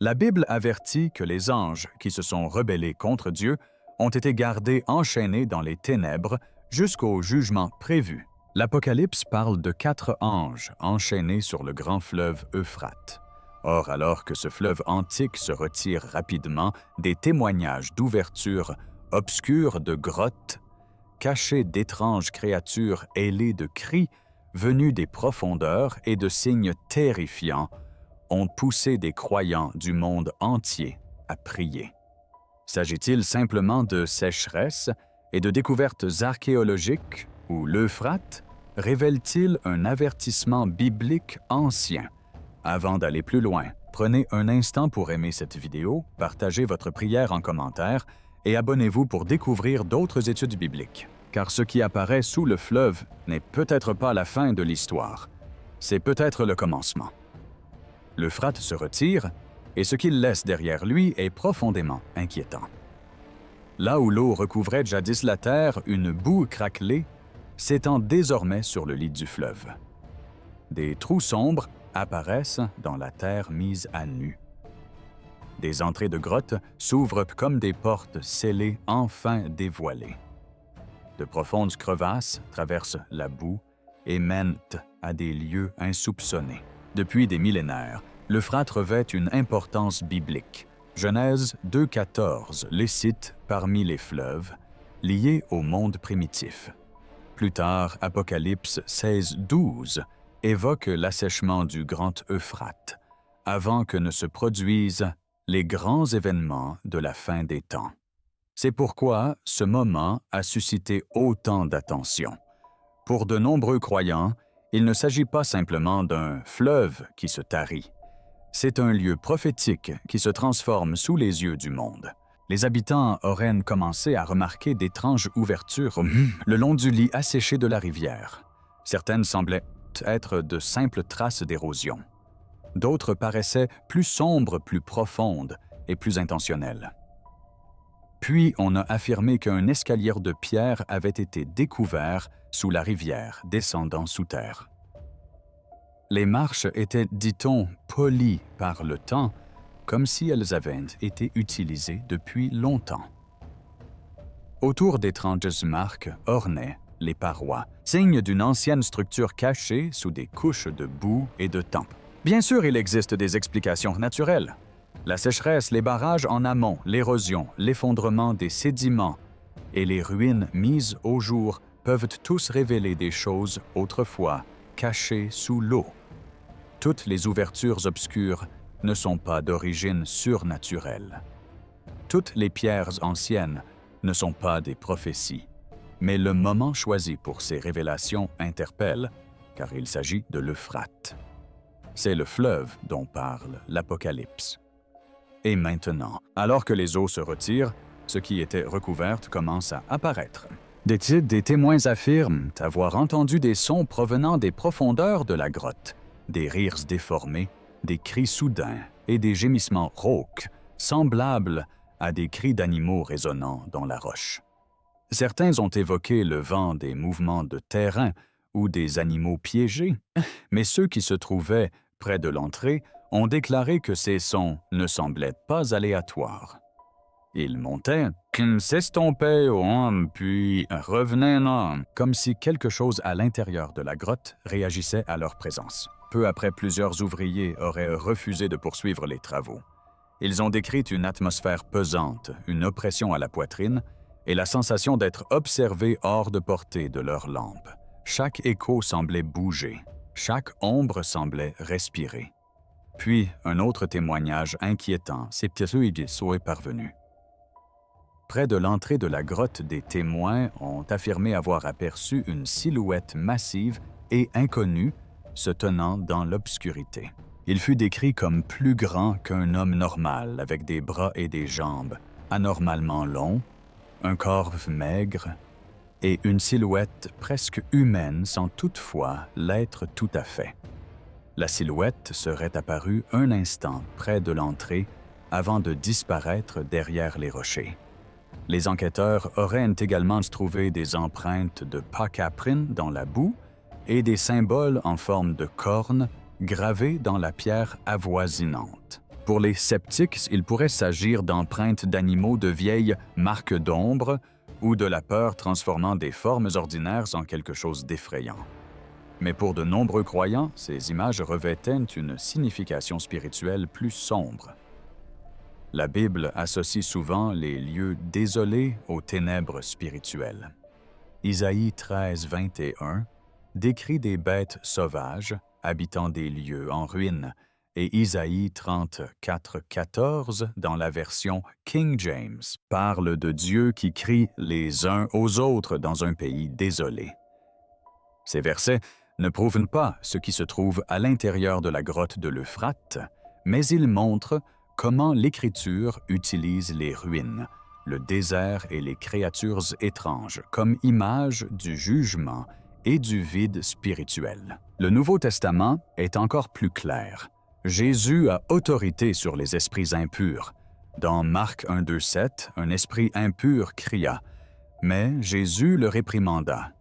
La Bible avertit que les anges qui se sont rebellés contre Dieu ont été gardés enchaînés dans les ténèbres jusqu'au jugement prévu. L'Apocalypse parle de 4 anges enchaînés sur le grand fleuve Euphrate. Or, alors que ce fleuve antique se retire rapidement, des témoignages d'ouverture obscures de grottes, cachées d'étranges créatures ailées de cris venus des profondeurs et de signes terrifiants, ont poussé des croyants du monde entier à prier. S'agit-il simplement de sécheresse et de découvertes archéologiques ou l'Euphrate révèle-t-il un avertissement biblique ancien? Avant d'aller plus loin, prenez un instant pour aimer cette vidéo, partagez votre prière en commentaire et abonnez-vous pour découvrir d'autres études bibliques. Car ce qui apparaît sous le fleuve n'est peut-être pas la fin de l'histoire, c'est peut-être le commencement. L'Euphrate se retire, et ce qu'il laisse derrière lui est profondément inquiétant. Là où l'eau recouvrait jadis la terre, une boue craquelée s'étend désormais sur le lit du fleuve. Des trous sombres apparaissent dans la terre mise à nu. Des entrées de grottes s'ouvrent comme des portes scellées enfin dévoilées. De profondes crevasses traversent la boue et mènent à des lieux insoupçonnés. Depuis des millénaires, l'Euphrate revêt une importance biblique. Genèse 2,14 les cite parmi les fleuves, liés au monde primitif. Plus tard, Apocalypse 16,12 évoque l'assèchement du grand Euphrate, avant que ne se produisent les grands événements de la fin des temps. C'est pourquoi ce moment a suscité autant d'attention. Pour de nombreux croyants, il ne s'agit pas simplement d'un fleuve qui se tarit. C'est un lieu prophétique qui se transforme sous les yeux du monde. Les habitants auraient commencé à remarquer d'étranges ouvertures le long du lit asséché de la rivière. Certaines semblaient être de simples traces d'érosion. D'autres paraissaient plus sombres, plus profondes et plus intentionnelles. Puis on a affirmé qu'un escalier de pierre avait été découvert sous la rivière, descendant sous terre. Les marches étaient, dit-on, polies par le temps, comme si elles avaient été utilisées depuis longtemps. Autour d'étranges marques ornaient les parois, signe d'une ancienne structure cachée sous des couches de boue et de temps. Bien sûr, il existe des explications naturelles. La sécheresse, les barrages en amont, l'érosion, l'effondrement des sédiments et les ruines mises au jour peuvent tous révéler des choses autrefois cachées sous l'eau. Toutes les ouvertures obscures ne sont pas d'origine surnaturelle. Toutes les pierres anciennes ne sont pas des prophéties, mais le moment choisi pour ces révélations interpelle, car il s'agit de l'Euphrate. C'est le fleuve dont parle l'Apocalypse. Et maintenant, alors que les eaux se retirent, ce qui était recouvert commence à apparaître. Des témoins affirment avoir entendu des sons provenant des profondeurs de la grotte, des rires déformés, des cris soudains et des gémissements rauques, semblables à des cris d'animaux résonnant dans la roche. Certains ont évoqué le vent des mouvements de terrain ou des animaux piégés, mais ceux qui se trouvaient près de l'entrée ont déclaré que ces sons ne semblaient pas aléatoires. Ils montaient, s'estompaient puis revenaient, comme si quelque chose à l'intérieur de la grotte réagissait à leur présence. Peu après, plusieurs ouvriers auraient refusé de poursuivre les travaux. Ils ont décrit une atmosphère pesante, une oppression à la poitrine et la sensation d'être observés hors de portée de leurs lampes. Chaque écho semblait bouger, chaque ombre semblait respirer. Puis, un autre témoignage inquiétant s'est parvenu. Près de l'entrée de la grotte, des témoins ont affirmé avoir aperçu une silhouette massive et inconnue se tenant dans l'obscurité. Il fut décrit comme plus grand qu'un homme normal, avec des bras et des jambes anormalement longs, un corps maigre et une silhouette presque humaine sans toutefois l'être tout à fait. La silhouette serait apparue un instant près de l'entrée avant de disparaître derrière les rochers. Les enquêteurs auraient également trouvé des empreintes de pacaprin dans la boue et des symboles en forme de cornes gravés dans la pierre avoisinante. Pour les sceptiques, il pourrait s'agir d'empreintes d'animaux de vieilles marques d'ombre ou de la peur transformant des formes ordinaires en quelque chose d'effrayant. Mais pour de nombreux croyants, ces images revêtaient une signification spirituelle plus sombre. La Bible associe souvent les lieux désolés aux ténèbres spirituelles. Isaïe 13, 21 décrit des bêtes sauvages habitant des lieux en ruine, et Isaïe 34, 14, dans la version King James, parle de Dieu qui crie les uns aux autres dans un pays désolé. Ces versets ne prouvent pas ce qui se trouve à l'intérieur de la grotte de l'Euphrate, mais ils montrent comment l'Écriture utilise les ruines, le désert et les créatures étranges comme image du jugement et du vide spirituel. Le Nouveau Testament est encore plus clair. Jésus a autorité sur les esprits impurs. Dans Marc 1, 2, 7, un esprit impur cria, mais Jésus le réprimanda,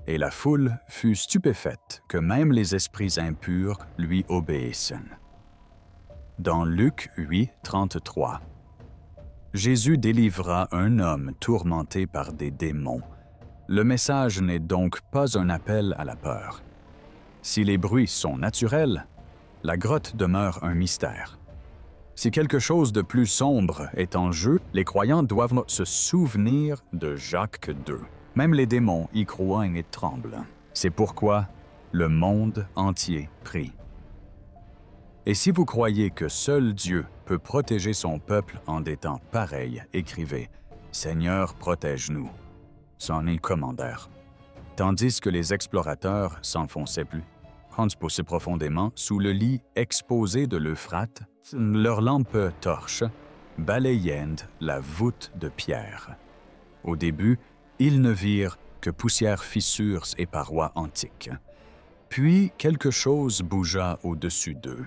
et la foule fut stupéfaite que même les esprits impurs lui obéissent. Dans Luc 8, 33, Jésus délivra un homme tourmenté par des démons. Le message n'est donc pas un appel à la peur. Si les bruits sont naturels, la grotte demeure un mystère. Si quelque chose de plus sombre est en jeu, les croyants doivent se souvenir de Jacques II. Même les démons y croient et tremblent. C'est pourquoi le monde entier prie. Et si vous croyez que seul Dieu peut protéger son peuple en des temps pareils, écrivez « Seigneur, protège-nous ». C'en est commandeur. Tandis que les explorateurs s'enfonçaient plus profondément sous le lit exposé de l'Euphrate, leurs lampes torches balayaient la voûte de pierre. Au début, ils ne virent que poussière, fissures et parois antiques. Puis quelque chose bougea au-dessus d'eux.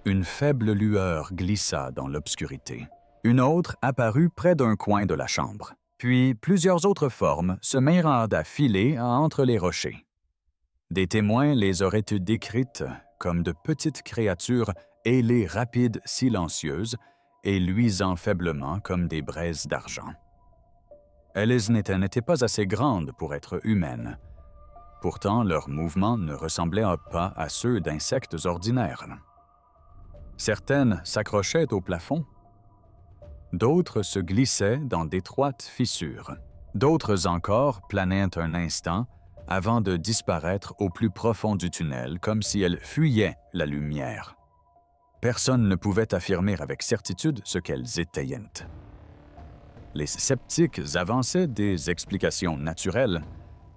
Une faible lueur glissa dans l'obscurité. Une autre apparut près d'un coin de la chambre. Puis plusieurs autres formes se mirent à filer entre les rochers. Des témoins les auraient décrites comme de petites créatures ailées, rapides, silencieuses et luisant faiblement comme des braises d'argent. Elles n'étaient pas assez grandes pour être humaines. Pourtant, leurs mouvements ne ressemblaient pas à ceux d'insectes ordinaires. Certaines s'accrochaient au plafond. D'autres se glissaient dans d'étroites fissures. D'autres encore planaient un instant avant de disparaître au plus profond du tunnel, comme si elles fuyaient la lumière. Personne ne pouvait affirmer avec certitude ce qu'elles étaient. Les sceptiques avançaient des explications naturelles.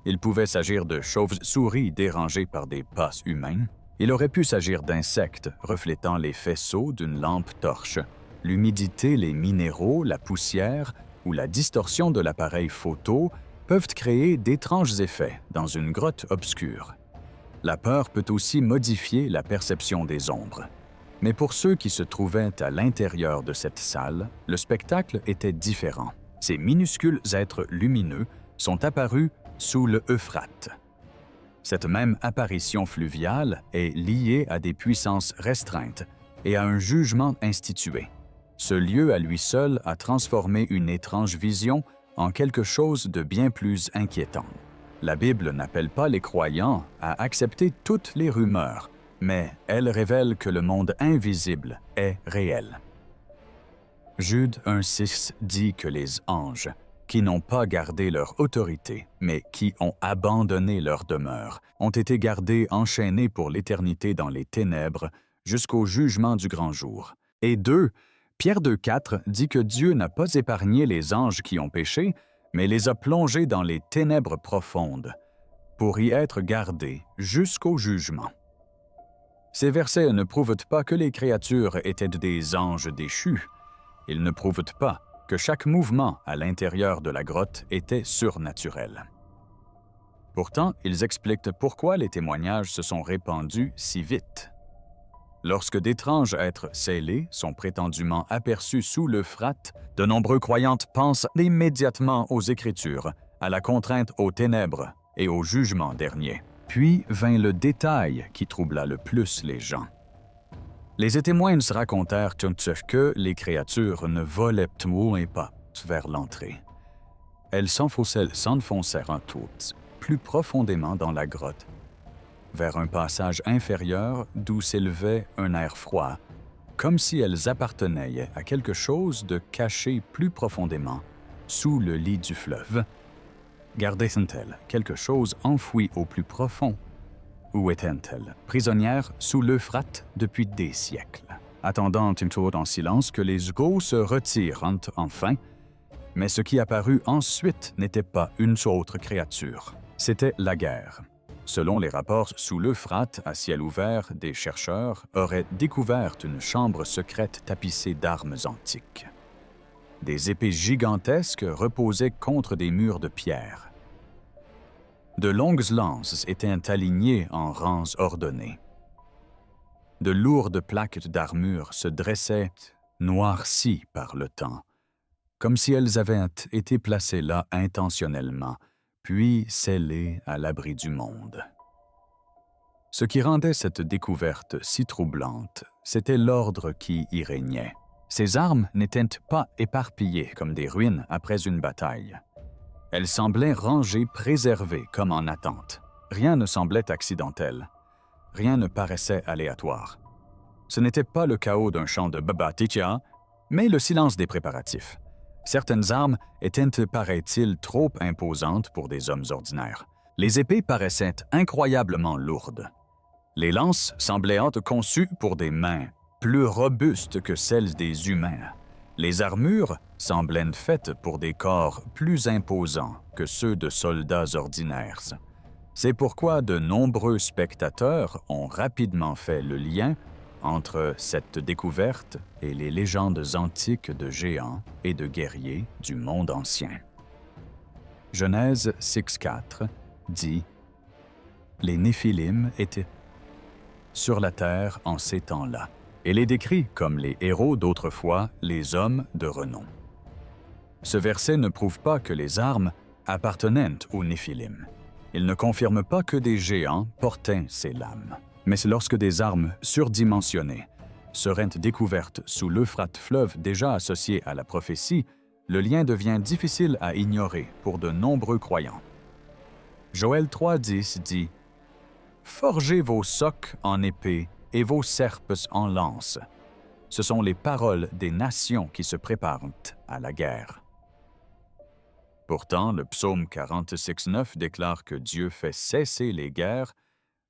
Il pouvait s'agir de chauves-souris dérangées par des pas humains. Il aurait pu s'agir d'insectes reflétant les faisceaux d'une lampe torche, l'humidité, les minéraux, la poussière ou la distorsion de l'appareil photo peuvent créer d'étranges effets dans une grotte obscure. La peur peut aussi modifier la perception des ombres. Mais pour ceux qui se trouvaient à l'intérieur de cette salle, le spectacle était différent. Ces minuscules êtres lumineux sont apparus sous le Euphrate. Cette même apparition fluviale est liée à des puissances restreintes et à un jugement institué. Ce lieu à lui seul a transformé une étrange vision en quelque chose de bien plus inquiétant. La Bible n'appelle pas les croyants à accepter toutes les rumeurs, mais elle révèle que le monde invisible est réel. Jude 1,6 dit que les anges, qui n'ont pas gardé leur autorité, mais qui ont abandonné leur demeure, ont été gardés enchaînés pour l'éternité dans les ténèbres jusqu'au jugement du grand jour. Et 2, Pierre 2,4 dit que Dieu n'a pas épargné les anges qui ont péché, mais les a plongés dans les ténèbres profondes, pour y être gardés jusqu'au jugement. Ces versets ne prouvent pas que les créatures étaient des anges déchus. Ils ne prouvent pas que chaque mouvement à l'intérieur de la grotte était surnaturel. Pourtant, ils expliquent pourquoi les témoignages se sont répandus si vite. Lorsque d'étranges êtres scellés sont prétendument aperçus sous l'Euphrate, de nombreux croyants pensent immédiatement aux Écritures, à la contrainte aux ténèbres et au jugement dernier. Puis vint le détail qui troubla le plus les gens. Les témoins se racontèrent que les créatures ne volaient pas vers l'entrée. Elles s'enfoncèrent toutes plus profondément dans la grotte, vers un passage inférieur d'où s'élevait un air froid, comme si elles appartenaient à quelque chose de caché plus profondément, sous le lit du fleuve. Gardaient-elles quelque chose enfoui au plus profond? Où étaient-elles, prisonnières sous l'Euphrate depuis des siècles, attendant un tour en silence que les Goths se retirent enfin, mais ce qui apparut ensuite n'était pas une autre créature, c'était la guerre. Selon les rapports sous l'Euphrate, à ciel ouvert, des chercheurs auraient découvert une chambre secrète tapissée d'armes antiques. Des épées gigantesques reposaient contre des murs de pierre. De longues lances étaient alignées en rangs ordonnés. De lourdes plaques d'armure se dressaient, noircies par le temps, comme si elles avaient été placées là intentionnellement, puis scellées à l'abri du monde. Ce qui rendait cette découverte si troublante, c'était l'ordre qui y régnait. Ces armes n'étaient pas éparpillées comme des ruines après une bataille. Elles semblaient rangées, préservées comme en attente. Rien ne semblait accidentel. Rien ne paraissait aléatoire. Ce n'était pas le chaos d'un champ de Babatitia, mais le silence des préparatifs. Certaines armes étaient, paraît-il, trop imposantes pour des hommes ordinaires. Les épées paraissaient incroyablement lourdes. Les lances semblaient conçues pour des mains, plus robustes que celles des humains. Les armures semblaient faites pour des corps plus imposants que ceux de soldats ordinaires. C'est pourquoi de nombreux spectateurs ont rapidement fait le lien entre cette découverte et les légendes antiques de géants et de guerriers du monde ancien. Genèse 6.4 dit « Les Néphilim étaient sur la terre en ces temps-là, et les décrit comme les héros d'autrefois, les hommes de renom. » Ce verset ne prouve pas que les armes appartenaient aux Néphilim. Il ne confirme pas que des géants portaient ces lames. Mais c'est lorsque des armes surdimensionnées seraient découvertes sous l'Euphrate fleuve déjà associé à la prophétie, le lien devient difficile à ignorer pour de nombreux croyants. Joël 3.10 dit « Forgez vos socs en épée et vos serpes en lance. » Ce sont les paroles des nations qui se préparent à la guerre. Pourtant, le psaume 46.9 déclare que Dieu fait cesser les guerres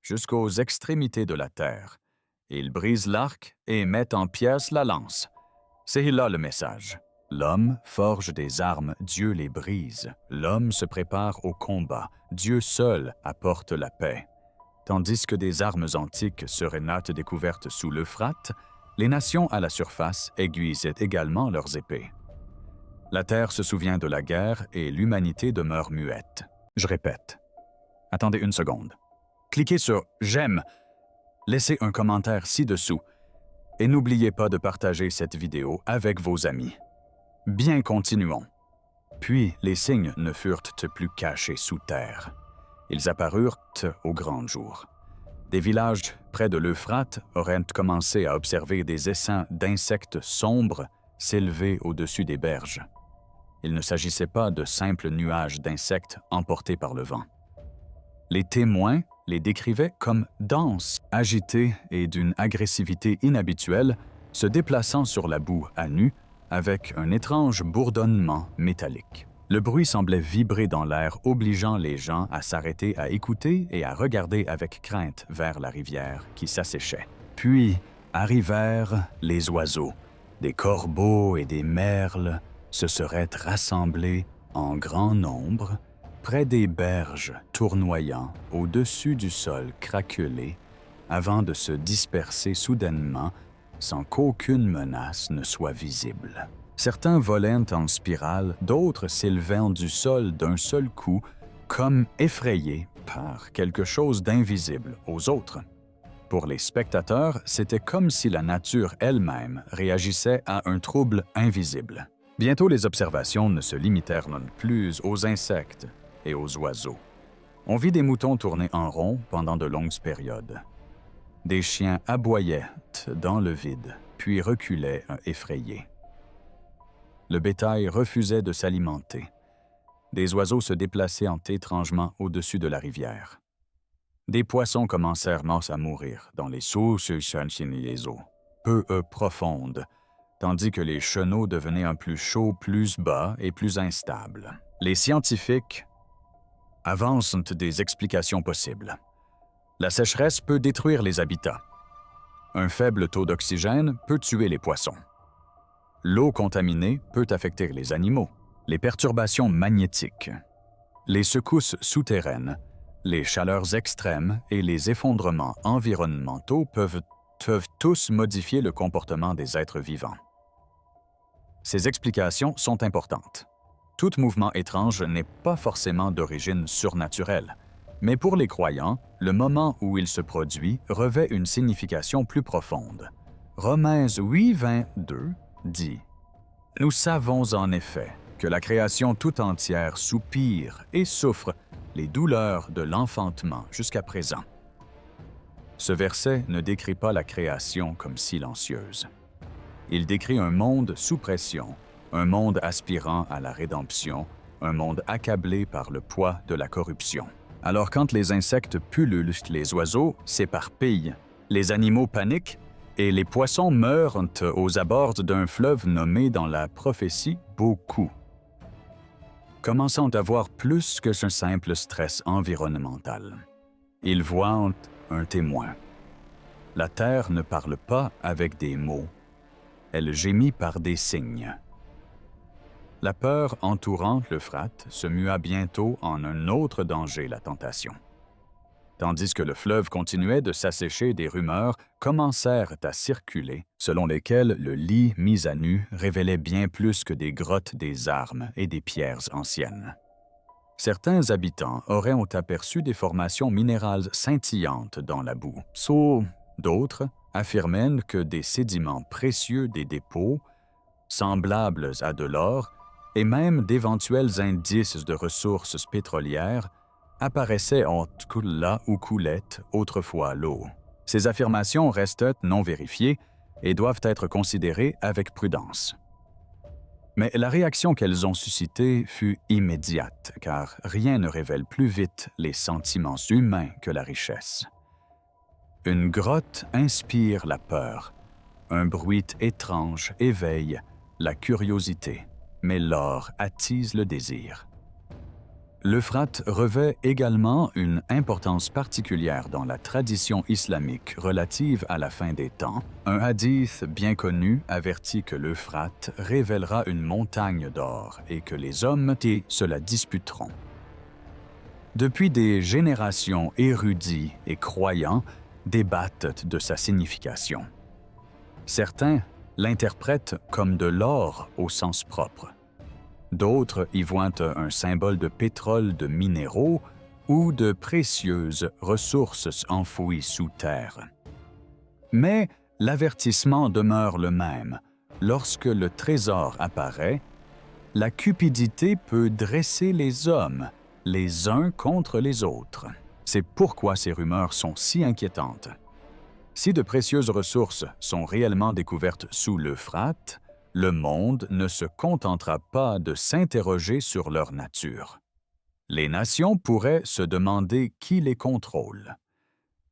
jusqu'aux extrémités de la terre. Il brise l'arc et met en pièces la lance. C'est là le message. L'homme forge des armes, Dieu les brise. L'homme se prépare au combat, Dieu seul apporte la paix. Tandis que des armes antiques seraient découvertes sous l'Euphrate, les nations à la surface aiguisaient également leurs épées. La terre se souvient de la guerre et l'humanité demeure muette. Je répète. Attendez une seconde. Cliquez sur « J'aime », laissez un commentaire ci-dessous et n'oubliez pas de partager cette vidéo avec vos amis. Bien, continuons. Puis les signes ne furent plus cachés sous terre. Ils apparurent au grand jour. Des villages près de l'Euphrate auraient commencé à observer des essaims d'insectes sombres s'élever au-dessus des berges. Il ne s'agissait pas de simples nuages d'insectes emportés par le vent. Les témoins les décrivaient comme denses, agités et d'une agressivité inhabituelle, se déplaçant sur la boue à nu avec un étrange bourdonnement métallique. Le bruit semblait vibrer dans l'air, obligeant les gens à s'arrêter à écouter et à regarder avec crainte vers la rivière qui s'asséchait. Puis arrivèrent les oiseaux. Des corbeaux et des merles se seraient rassemblés en grand nombre près des berges tournoyant au-dessus du sol craquelé avant de se disperser soudainement sans qu'aucune menace ne soit visible. Certains volaient en spirale, d'autres s'élevaient du sol d'un seul coup, comme effrayés par quelque chose d'invisible aux autres. Pour les spectateurs, c'était comme si la nature elle-même réagissait à un trouble invisible. Bientôt, les observations ne se limitèrent non plus aux insectes et aux oiseaux. On vit des moutons tourner en rond pendant de longues périodes. Des chiens aboyaient dans le vide, puis reculaient effrayés. Le bétail refusait de s'alimenter. Des oiseaux se déplaçaient étrangement au-dessus de la rivière. Des poissons commencèrent à mourir dans les sources et les eaux, peu profondes, tandis que les chenaux devenaient un plus chauds, plus bas et plus instables. Les scientifiques avancent des explications possibles. La sécheresse peut détruire les habitats. Un faible taux d'oxygène peut tuer les poissons. L'eau contaminée peut affecter les animaux. Les perturbations magnétiques, les secousses souterraines, les chaleurs extrêmes et les effondrements environnementaux peuvent tous modifier le comportement des êtres vivants. Ces explications sont importantes. Tout mouvement étrange n'est pas forcément d'origine surnaturelle, mais pour les croyants, le moment où il se produit revêt une signification plus profonde. Romains 8, 22 dit « Nous savons en effet que la création tout entière soupire et souffre les douleurs de l'enfantement jusqu'à présent. » Ce verset ne décrit pas la création comme silencieuse. Il décrit un monde sous pression, un monde aspirant à la rédemption, un monde accablé par le poids de la corruption. Alors quand les insectes pullulent, les oiseaux s'éparpillent, les animaux paniquent et les poissons meurent aux abords d'un fleuve nommé dans la prophétie beaucoup, commençant à voir plus que ce simple stress environnemental. Ils voient un témoin. La terre ne parle pas avec des mots, elle gémit par des signes. La peur entourant l'Euphrate se mua bientôt en un autre danger, la tentation. Tandis que le fleuve continuait de s'assécher, des rumeurs commencèrent à circuler, selon lesquelles le lit mis à nu révélait bien plus que des grottes, des armes et des pierres anciennes. Certains habitants auraient aperçu des formations minérales scintillantes dans la boue. D'autres affirmaient que des sédiments précieux des dépôts, semblables à de l'or, et même d'éventuels indices de ressources pétrolières apparaissaient là où coulait autrefois l'eau. Ces affirmations restent non vérifiées et doivent être considérées avec prudence. Mais la réaction qu'elles ont suscitée fut immédiate, car rien ne révèle plus vite les sentiments humains que la richesse. Une grotte inspire la peur, un bruit étrange éveille la curiosité, mais l'or attise le désir. L'Euphrate revêt également une importance particulière dans la tradition islamique relative à la fin des temps. Un hadith bien connu avertit que l'Euphrate révélera une montagne d'or et que les hommes se la disputeront. Depuis des générations, érudits et croyants débattent de sa signification. Certains l'interprètent comme de l'or au sens propre. D'autres y voient un symbole de pétrole, de minéraux ou de précieuses ressources enfouies sous terre. Mais l'avertissement demeure le même. Lorsque le trésor apparaît, la cupidité peut dresser les hommes, les uns contre les autres. C'est pourquoi ces rumeurs sont si inquiétantes. Si de précieuses ressources sont réellement découvertes sous l'Euphrate, le monde ne se contentera pas de s'interroger sur leur nature. Les nations pourraient se demander qui les contrôle.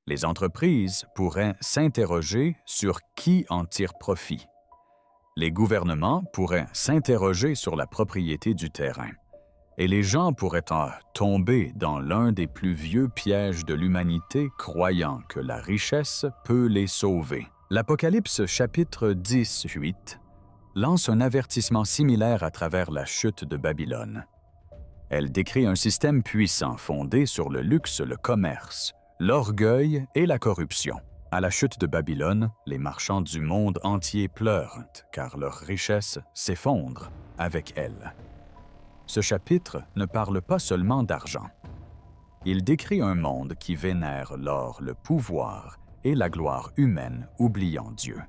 Les entreprises pourraient s'interroger sur qui en tire profit. Les gouvernements pourraient s'interroger sur la propriété du terrain. Et les gens pourraient tomber dans l'un des plus vieux pièges de l'humanité, croyant que la richesse peut les sauver. L'Apocalypse chapitre 18 lance un avertissement similaire à travers la chute de Babylone. Elle décrit un système puissant fondé sur le luxe, le commerce, l'orgueil et la corruption. À la chute de Babylone, les marchands du monde entier pleurent, car leur richesse s'effondre avec elle. Ce chapitre ne parle pas seulement d'argent. Il décrit un monde qui vénère l'or, le pouvoir et la gloire humaine, oubliant Dieu.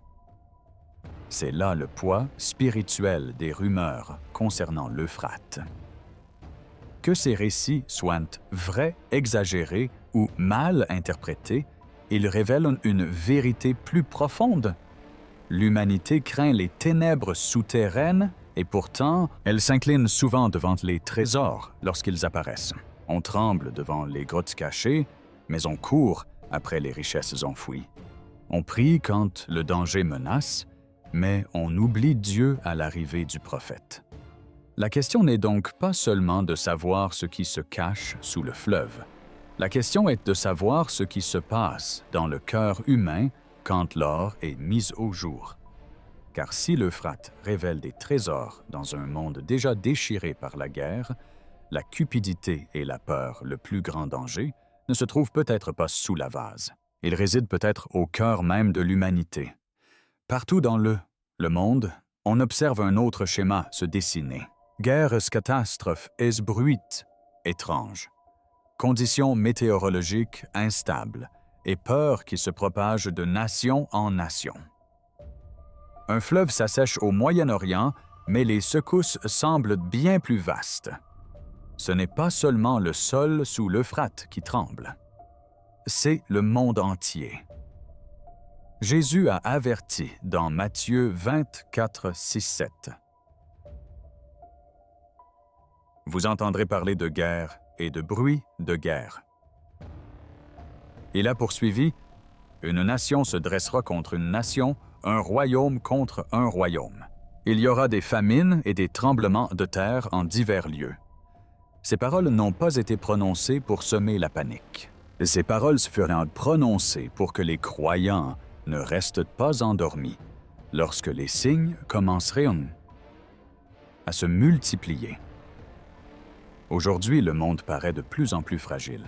C'est là le poids spirituel des rumeurs concernant l'Euphrate. Que ces récits soient vrais, exagérés ou mal interprétés, Ils révèlent une vérité plus profonde. L'humanité craint les ténèbres souterraines et pourtant, elle s'incline souvent devant les trésors lorsqu'ils apparaissent. On tremble devant les grottes cachées, mais on court après les richesses enfouies. On prie quand le danger menace, mais on oublie Dieu à l'arrivée du prophète. La question n'est donc pas seulement de savoir ce qui se cache sous le fleuve. La question est de savoir ce qui se passe dans le cœur humain quand l'or est mis au jour. Car si l'Euphrate révèle des trésors dans un monde déjà déchiré par la guerre, la cupidité et la peur, le plus grand danger, ne se trouvent peut-être pas sous la vase. Ils résident peut-être au cœur même de l'humanité. Partout dans le monde, on observe un autre schéma se dessiner. Guerres, catastrophes et bruits étranges. Conditions météorologiques instables et peurs qui se propagent de nation en nation. Un fleuve s'assèche au Moyen-Orient, mais les secousses semblent bien plus vastes. Ce n'est pas seulement le sol sous l'Euphrate qui tremble. C'est le monde entier. Jésus a averti dans Matthieu 24, 6, 7. Vous entendrez parler de guerre et de bruit de guerre. Il a poursuivi, une nation se dressera contre une nation, un royaume contre un royaume. Il y aura des famines et des tremblements de terre en divers lieux. Ces paroles n'ont pas été prononcées pour semer la panique. Ces paroles furent prononcées pour que les croyants ne restent pas endormis lorsque les signes commenceraient à se multiplier. Aujourd'hui, le monde paraît de plus en plus fragile.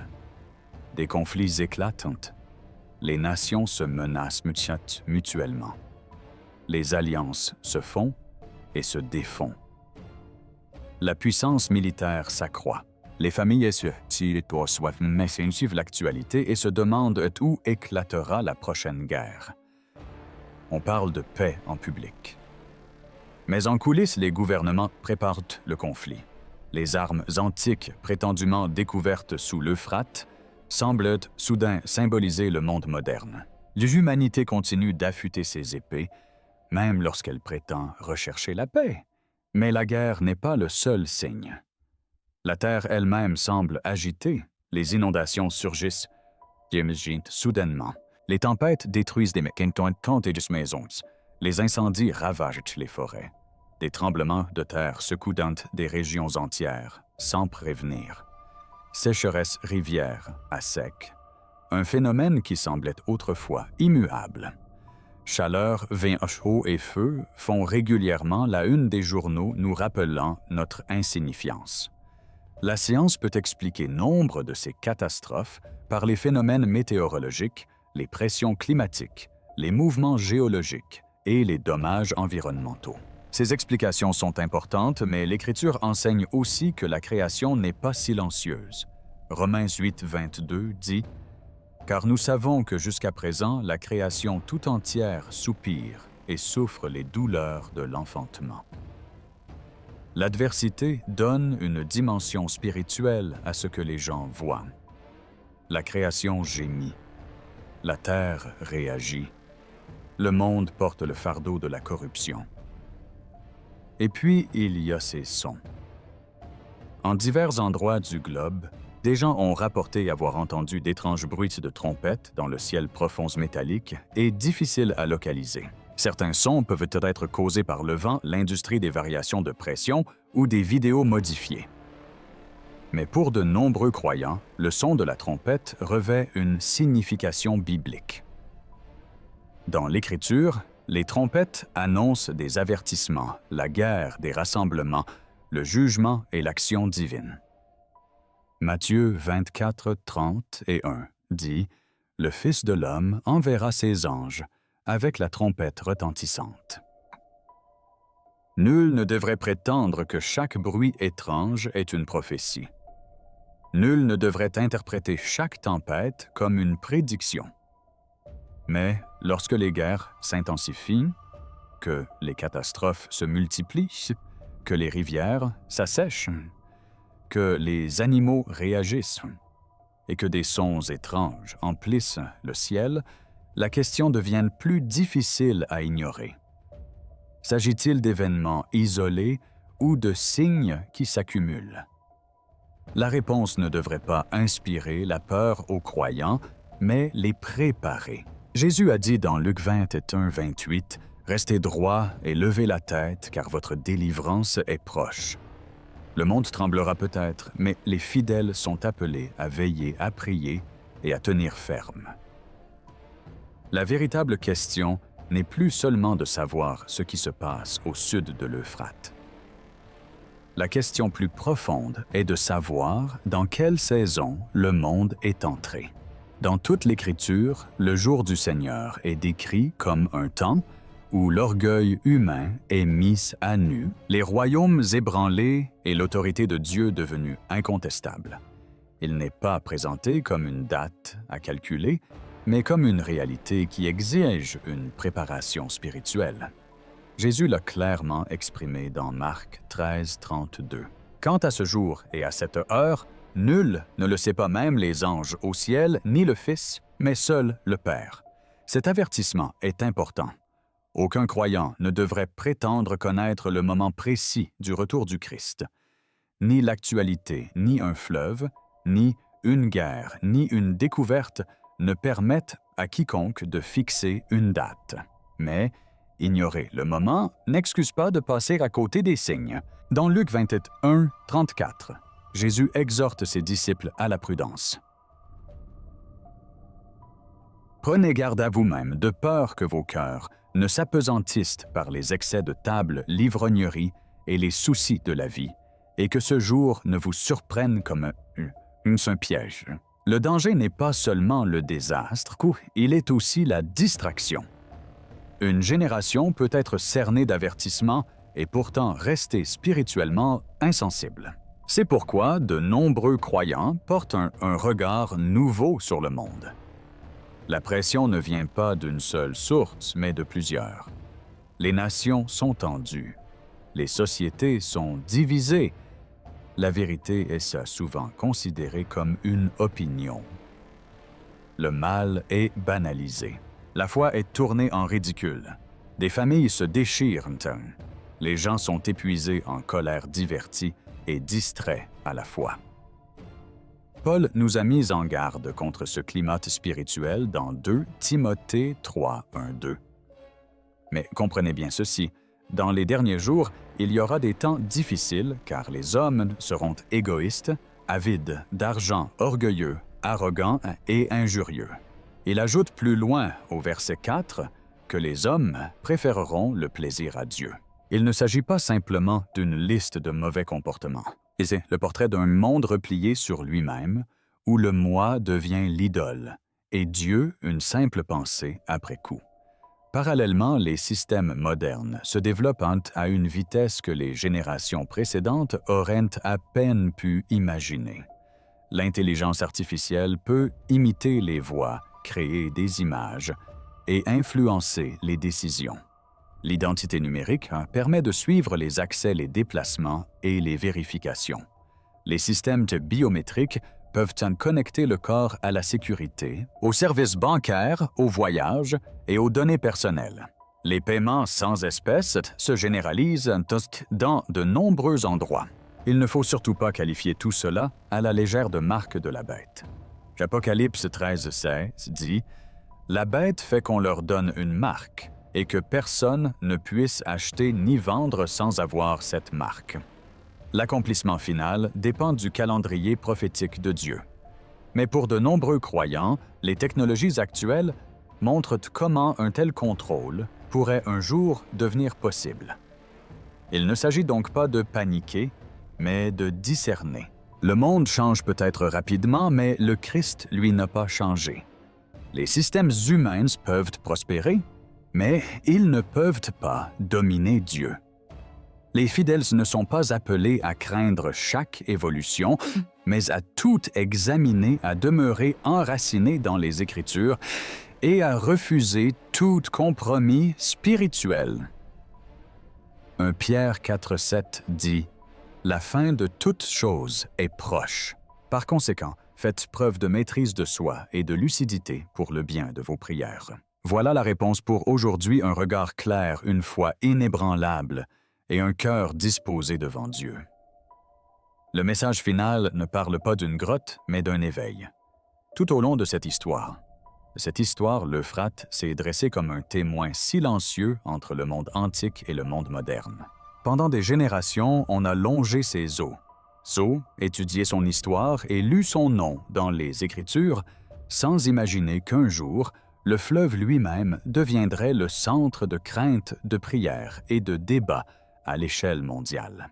Des conflits éclatent. Les nations se menacent mutuellement. Les alliances se font et se défont. La puissance militaire s'accroît. Les familles suivent l'actualité et se demandent où éclatera la prochaine guerre. On parle de paix en public. Mais en coulisses, les gouvernements préparent le conflit. Les armes antiques prétendument découvertes sous l'Euphrate semblent soudain symboliser le monde moderne. L'humanité continue d'affûter ses épées, même lorsqu'elle prétend rechercher la paix. Mais la guerre n'est pas le seul signe. La terre elle-même semble agitée, les inondations surgissent soudainement. Les tempêtes détruisent des maisons, les incendies ravagent les forêts. Des tremblements de terre secouent des régions entières, sans prévenir. Sécheresse rivière à sec. Un phénomène qui semblait autrefois immuable. Chaleur, vin chaud et feu font régulièrement la une des journaux nous rappelant notre insignifiance. La science peut expliquer nombre de ces catastrophes par les phénomènes météorologiques, les pressions climatiques, les mouvements géologiques et les dommages environnementaux. Ces explications sont importantes, mais l'Écriture enseigne aussi que la création n'est pas silencieuse. Romains 8, 22 dit « Car nous savons que jusqu'à présent, la création tout entière soupire et souffre les douleurs de l'enfantement. » L'adversité donne une dimension spirituelle à ce que les gens voient. La création gémit. La terre réagit. Le monde porte le fardeau de la corruption. Et puis, il y a ces sons. En divers endroits du globe, des gens ont rapporté avoir entendu d'étranges bruits de trompettes dans le ciel profond métallique et difficiles à localiser. Certains sons peuvent être causés par le vent, l'industrie des variations de pression ou des vidéos modifiées. Mais pour de nombreux croyants, le son de la trompette revêt une signification biblique. Dans l'Écriture, les trompettes annoncent des avertissements, la guerre, des rassemblements, le jugement et l'action divine. Matthieu 24, 30 et 1 dit « Le Fils de l'homme enverra ses anges avec la trompette retentissante. » Nul ne devrait prétendre que chaque bruit étrange est une prophétie. Nul ne devrait interpréter chaque tempête comme une prédiction. Mais lorsque les guerres s'intensifient, que les catastrophes se multiplient, que les rivières s'assèchent, que les animaux réagissent, et que des sons étranges emplissent le ciel, la question devient plus difficile à ignorer. S'agit-il d'événements isolés ou de signes qui s'accumulent? La réponse ne devrait pas inspirer la peur aux croyants, mais les préparer. Jésus a dit dans Luc 21, 28, « Restez droit et levez la tête, car votre délivrance est proche. » Le monde tremblera peut-être, mais les fidèles sont appelés à veiller, à prier et à tenir ferme. La véritable question n'est plus seulement de savoir ce qui se passe au sud de l'Euphrate. La question plus profonde est de savoir dans quelle saison le monde est entré. Dans toute l'Écriture, le jour du Seigneur est décrit comme un temps où l'orgueil humain est mis à nu, les royaumes ébranlés et l'autorité de Dieu devenue incontestable. Il n'est pas présenté comme une date à calculer, mais comme une réalité qui exige une préparation spirituelle. Jésus l'a clairement exprimé dans Marc 13, 32. « Quant à ce jour et à cette heure, nul ne le sait pas, même les anges au ciel, ni le Fils, mais seul le Père. » Cet avertissement est important. Aucun croyant ne devrait prétendre connaître le moment précis du retour du Christ. Ni l'actualité, ni un fleuve, ni une guerre, ni une découverte ne permettent à quiconque de fixer une date. Mais ignorer le moment n'excuse pas de passer à côté des signes. Dans Luc 21, 34, Jésus exhorte ses disciples à la prudence. « Prenez garde à vous-même, de peur que vos cœurs ne s'apesantissent par les excès de table, l'ivrognerie et les soucis de la vie, et que ce jour ne vous surprenne comme un piège. » Le danger n'est pas seulement le désastre, il est aussi la distraction. Une génération peut être cernée d'avertissements et pourtant rester spirituellement insensible. C'est pourquoi de nombreux croyants portent un regard nouveau sur le monde. La pression ne vient pas d'une seule source, mais de plusieurs. Les nations sont tendues. Les sociétés sont divisées. La vérité est souvent considérée comme une opinion. Le mal est banalisé. La foi est tournée en ridicule. Des familles se déchirent. Les gens sont épuisés en colère divertie et distraits à la fois. Paul nous a mis en garde contre ce climat spirituel dans 2 Timothée 3, 1, 2. Mais comprenez bien ceci, dans les derniers jours, il y aura des temps difficiles car les hommes seront égoïstes, avides d'argent, orgueilleux, arrogants et injurieux. Il ajoute plus loin au verset 4 que les hommes préféreront le plaisir à Dieu. Il ne s'agit pas simplement d'une liste de mauvais comportements. C'est le portrait d'un monde replié sur lui-même où le moi devient l'idole et Dieu une simple pensée après coup. Parallèlement, les systèmes modernes se développent à une vitesse que les générations précédentes auraient à peine pu imaginer. L'intelligence artificielle peut imiter les voix, créer des images et influencer les décisions. L'identité numérique permet de suivre les accès, les déplacements et les vérifications. Les systèmes biométriques peuvent connecter le corps à la sécurité, aux services bancaires, aux voyages et aux données personnelles. Les paiements sans espèces se généralisent dans de nombreux endroits. Il ne faut surtout pas qualifier tout cela à la légère de marque de la bête. Apocalypse 13, 16 dit « La bête fait qu'on leur donne une marque et que personne ne puisse acheter ni vendre sans avoir cette marque. » L'accomplissement final dépend du calendrier prophétique de Dieu. Mais pour de nombreux croyants, les technologies actuelles montrent comment un tel contrôle pourrait un jour devenir possible. Il ne s'agit donc pas de paniquer, mais de discerner. Le monde change peut-être rapidement, mais le Christ, lui, n'a pas changé. Les systèmes humains peuvent prospérer, mais ils ne peuvent pas dominer Dieu. Les fidèles ne sont pas appelés à craindre chaque évolution, mais à tout examiner, à demeurer enracinés dans les Écritures et à refuser tout compromis spirituel. 1 Pierre 4,7 dit « La fin de toute chose est proche. Par conséquent, Faites preuve de maîtrise de soi et de lucidité pour le bien de vos prières. Voilà la réponse pour aujourd'hui, un regard clair, une foi inébranlable et un cœur disposé devant Dieu. Le message final ne parle pas d'une grotte, mais d'un éveil. Tout au long de cette histoire, l'Euphrate s'est dressé comme un témoin silencieux entre le monde antique et le monde moderne. Pendant des générations, on a longé ses eaux, étudié son histoire et lu son nom dans les Écritures, sans imaginer qu'un jour, le fleuve lui-même deviendrait le centre de crainte, de prière et de débat à l'échelle mondiale.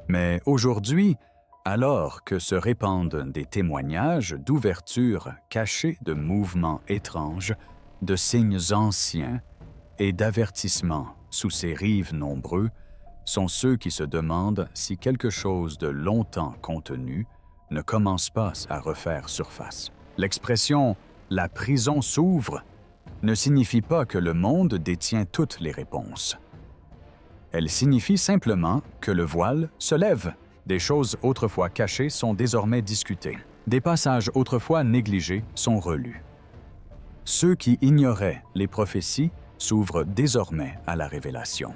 Mais aujourd'hui, alors que se répandent des témoignages d'ouverture cachés de mouvements étranges, de signes anciens et d'avertissements sous ces rives nombreux, sont ceux qui se demandent si quelque chose de longtemps contenu ne commence pas à refaire surface. L'expression « la prison s'ouvre » ne signifie pas que le monde détient toutes les réponses. Elle signifie simplement que le voile se lève. Des choses autrefois cachées sont désormais discutées. Des passages autrefois négligés sont relus. Ceux qui ignoraient les prophéties s'ouvrent désormais à la révélation.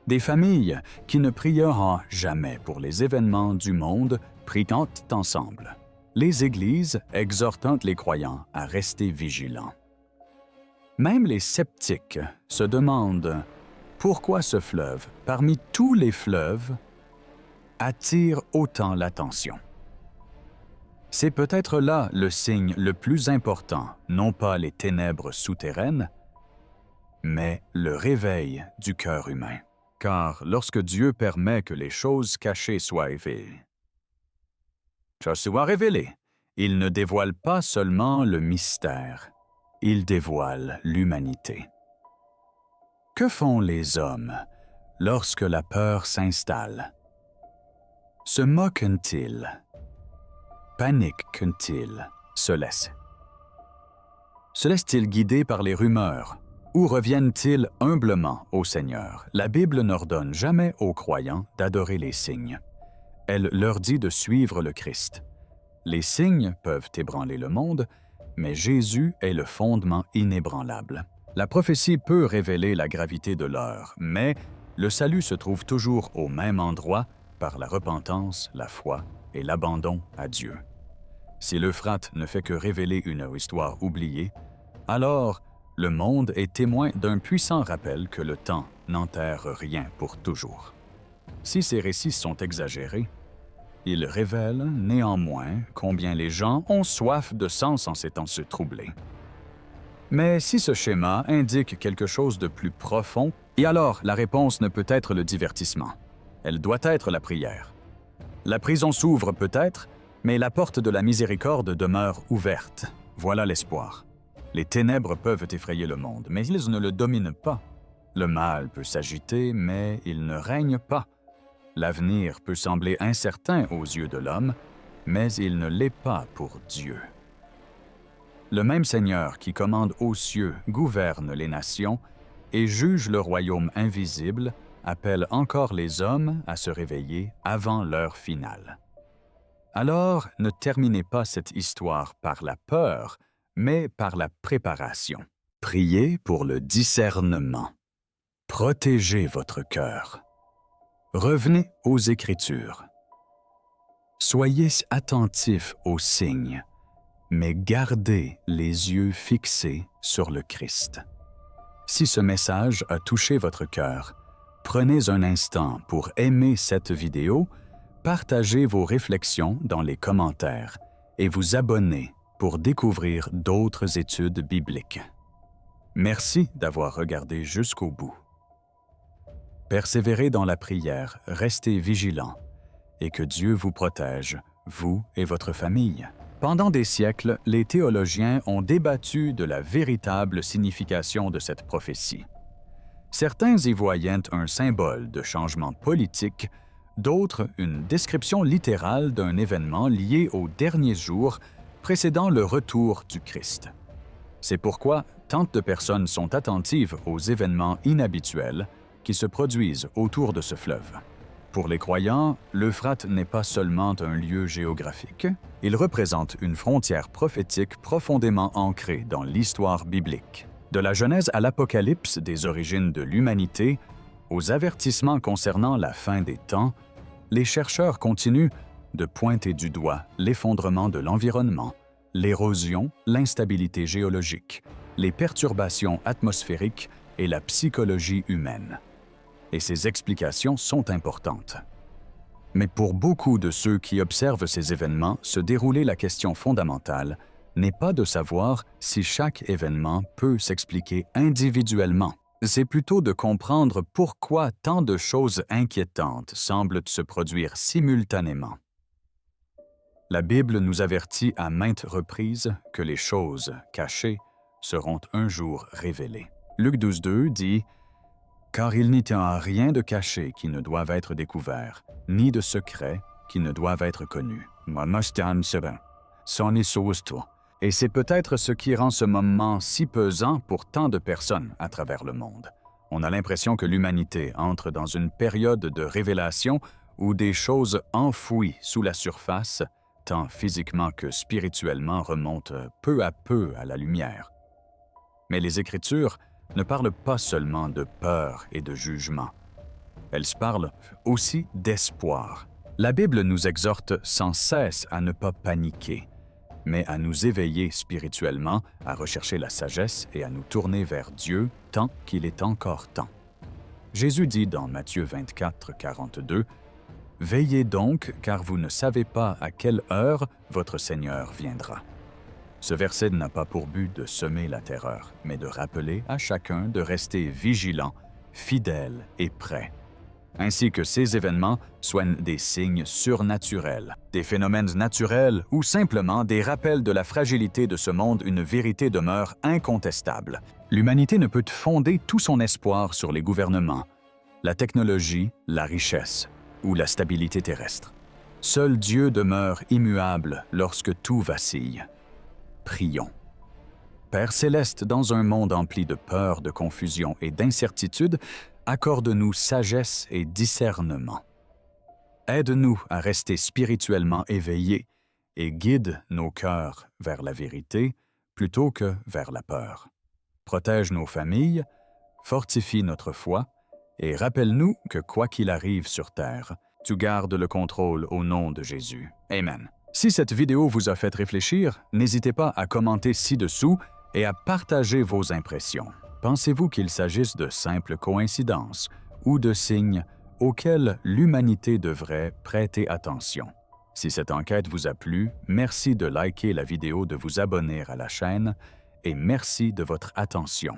Des familles qui ne prieront jamais pour les événements du monde prient ensemble. Les églises exhortant les croyants à rester vigilants. Même les sceptiques se demandent pourquoi ce fleuve, parmi tous les fleuves, attire autant l'attention. C'est peut-être là le signe le plus important, non pas les ténèbres souterraines, mais le réveil du cœur humain. Car lorsque Dieu permet que les choses cachées soient révélées, il ne dévoile pas seulement le mystère, il dévoile l'humanité. Que font les hommes lorsque la peur s'installe? Se moquent-ils? Paniquent-ils? Se laissent-ils guider par les rumeurs? Ou reviennent-ils humblement au Seigneur? La Bible n'ordonne jamais aux croyants d'adorer les signes. Elle leur dit de suivre le Christ. Les signes peuvent ébranler le monde, mais Jésus est le fondement inébranlable. La prophétie peut révéler la gravité de l'heure, mais le salut se trouve toujours au même endroit par la repentance, la foi et l'abandon à Dieu. Si l'Euphrate ne fait que révéler une histoire oubliée, alors le monde est témoin d'un puissant rappel que le temps n'enterre rien pour toujours. Si ces récits sont exagérés, ils révèlent néanmoins combien les gens ont soif de sens en ces temps troublés. Mais si ce schéma indique quelque chose de plus profond, et alors la réponse ne peut être le divertissement. Elle doit être la prière. La prison s'ouvre peut-être, mais la porte de la miséricorde demeure ouverte. Voilà l'espoir. Les ténèbres peuvent effrayer le monde, mais ils ne le dominent pas. Le mal peut s'agiter, mais il ne règne pas. L'avenir peut sembler incertain aux yeux de l'homme, mais il ne l'est pas pour Dieu. Le même Seigneur qui commande aux cieux gouverne les nations et juge le royaume invisible, appelle encore les hommes à se réveiller avant l'heure finale. Alors, ne terminez pas cette histoire par la peur, mais par la préparation. Priez pour le discernement. Protégez votre cœur. Revenez aux Écritures. Soyez attentifs aux signes, mais gardez les yeux fixés sur le Christ. Si ce message a touché votre cœur, prenez un instant pour aimer cette vidéo, partagez vos réflexions dans les commentaires et vous abonner pour découvrir d'autres études bibliques. Merci d'avoir regardé jusqu'au bout. Persévérez dans la prière, restez vigilants et que Dieu vous protège, vous et votre famille. Pendant des siècles, les théologiens ont débattu de la véritable signification de cette prophétie. Certains y voyaient un symbole de changement politique, d'autres une description littérale d'un événement lié aux derniers jours précédant le retour du Christ. C'est pourquoi tant de personnes sont attentives aux événements inhabituels qui se produisent autour de ce fleuve. Pour les croyants, l'Euphrate n'est pas seulement un lieu géographique, il représente une frontière prophétique profondément ancrée dans l'histoire biblique. De la Genèse à l'Apocalypse des origines de l'humanité, aux avertissements concernant la fin des temps, les chercheurs continuent de pointer du doigt l'effondrement de l'environnement, l'érosion, l'instabilité géologique, les perturbations atmosphériques et la psychologie humaine. Et ces explications sont importantes. Mais pour beaucoup de ceux qui observent ces événements se dérouler, la question fondamentale n'est pas de savoir si chaque événement peut s'expliquer individuellement. C'est plutôt de comprendre pourquoi tant de choses inquiétantes semblent se produire simultanément. La Bible nous avertit à maintes reprises que les choses cachées seront un jour révélées. Luc 12,2 dit « Car il n'y a rien de caché qui ne doive être découvert, ni de secret qui ne doive être connu. » Et c'est peut-être ce qui rend ce moment si pesant pour tant de personnes à travers le monde. On a l'impression que l'humanité entre dans une période de révélation où des choses enfouies sous la surface, tant physiquement que spirituellement, remontent peu à peu à la lumière. Mais les Écritures ne parlent pas seulement de peur et de jugement. Elles parlent aussi d'espoir. La Bible nous exhorte sans cesse à ne pas paniquer, mais à nous éveiller spirituellement, à rechercher la sagesse et à nous tourner vers Dieu tant qu'il est encore temps. Jésus dit dans Matthieu 24, 42, « Veillez donc, car vous ne savez pas à quelle heure votre Seigneur viendra. » Ce verset n'a pas pour but de semer la terreur, mais de rappeler à chacun de rester vigilant, fidèle et prêt, ainsi que ces événements soient des signes surnaturels, des phénomènes naturels ou simplement des rappels de la fragilité de ce monde. Une vérité demeure incontestable. L'humanité ne peut fonder tout son espoir sur les gouvernements, la technologie, la richesse ou la stabilité terrestre. Seul Dieu demeure immuable lorsque tout vacille. Prions. Père céleste, dans un monde empli de peur, de confusion et d'incertitude, accorde-nous sagesse et discernement. Aide-nous à rester spirituellement éveillés et guide nos cœurs vers la vérité plutôt que vers la peur. Protège nos familles, fortifie notre foi et rappelle-nous que quoi qu'il arrive sur terre, tu gardes le contrôle au nom de Jésus. Amen. Si cette vidéo vous a fait réfléchir, n'hésitez pas à commenter ci-dessous et à partager vos impressions. Pensez-vous qu'il s'agisse de simples coïncidences ou de signes auxquels l'humanité devrait prêter attention? Si cette enquête vous a plu, merci de liker la vidéo, de vous abonner à la chaîne et merci de votre attention.